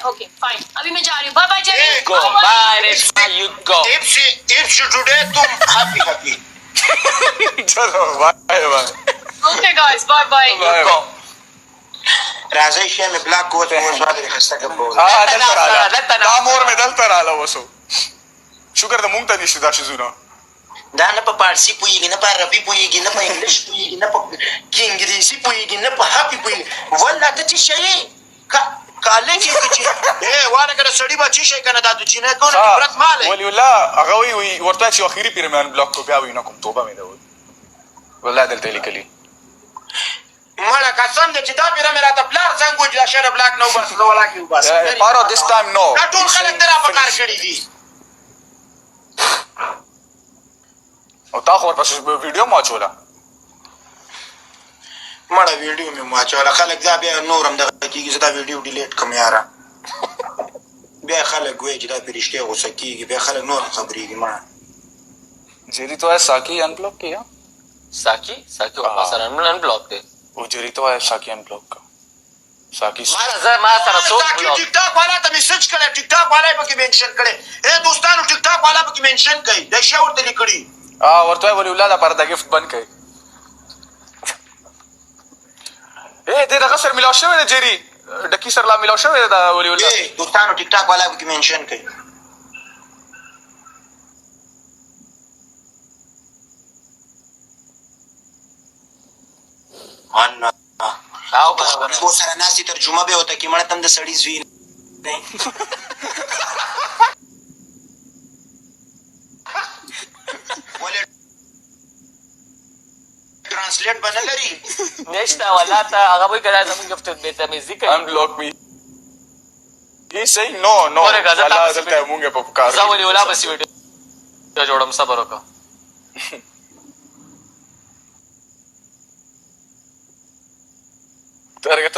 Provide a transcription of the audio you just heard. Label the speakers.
Speaker 1: Okay fine, अभी मैं जा रही हूँ, bye bye Jerry,
Speaker 2: Go, bye Reshma, you go.
Speaker 3: if she today तुम happy
Speaker 4: चलो bye bye
Speaker 1: okay guys, bye bye.
Speaker 4: Bye
Speaker 2: Go.
Speaker 3: राजा इशे में ब्लॅक कोच वाले खस्ता का बोल
Speaker 4: हा
Speaker 2: Dal
Speaker 4: दल तर आला
Speaker 2: tara.
Speaker 4: दामोर में दल तर आला वसो शुगर द मुंग तनी शिदा शिजुना
Speaker 3: dana pa parsi puigi na pa rabi puigi na pa english puigi na pa kingrisi puigi na pa happy puigi wala ta ci shay ka काले की कुछ ए वाना करे सड़ी बची शे kana दादू जी ने कोन ब्रत माले
Speaker 4: ولي ولا اغوي ورتاچي اخيري بيرمان بلوك کو بیا وینه کوم توبه مې دو والله دلته لیکلي
Speaker 3: مړه قسم دې چې دا پیره مې راته بلار څنګه وځي دا شهر بلاک نو بس نو ولا کیو بس
Speaker 4: پارو this time no
Speaker 3: دا ټول خلک درا په کار کړی دي
Speaker 4: او تا خو پس ویډیو ما چولا
Speaker 3: مړه ویډیو مې ماچوله خلک دا بیا نورم دغه کیږي زه دا ویډیو ډیلیټ کوم یاره بیا خلک وایي چې دا فرشته غوسه کیږي بیا خلک نور خبرېږي ما
Speaker 4: जेरी तो है साकी अनब्लॉक किया
Speaker 2: Saki ko pasar unblock de.
Speaker 4: वो जेरी तो है साकी अनब्लॉक का साकी
Speaker 2: ما سره څوک
Speaker 3: تاکي
Speaker 2: بلوک.
Speaker 3: ټیک ټاک والا ته میسج کړه ټیک ټاک والا یې پکې منشن کړي اے دوستانو ټیک ټاک والا پکې منشن کړي دا شی ورته لیکړي
Speaker 4: ورته ولي ولاده پر دا گیفت بند کړي اے دې دا سر ملاو شوی جيري ډکی سر لا ملاو شوی دا ولي ولا
Speaker 3: اے دوستانو ټیک ټاک والا پکې منشن کړي ان
Speaker 2: او برابر.
Speaker 3: خو سره ناسي ترجمه به وته کې مړه تم د سړی زوی نه ولې ترانسلیټ باندې لري
Speaker 2: نشته ولا ته هغه وایي کړه زموږ گفت به ته مې ذکر
Speaker 4: unblock me he say no no
Speaker 2: ورګه زه
Speaker 4: ولا
Speaker 2: تاسو
Speaker 4: دلته مونږه په کار
Speaker 2: زه ولې ولا بس ویډیو جوړم صبر وکړه
Speaker 4: ترګه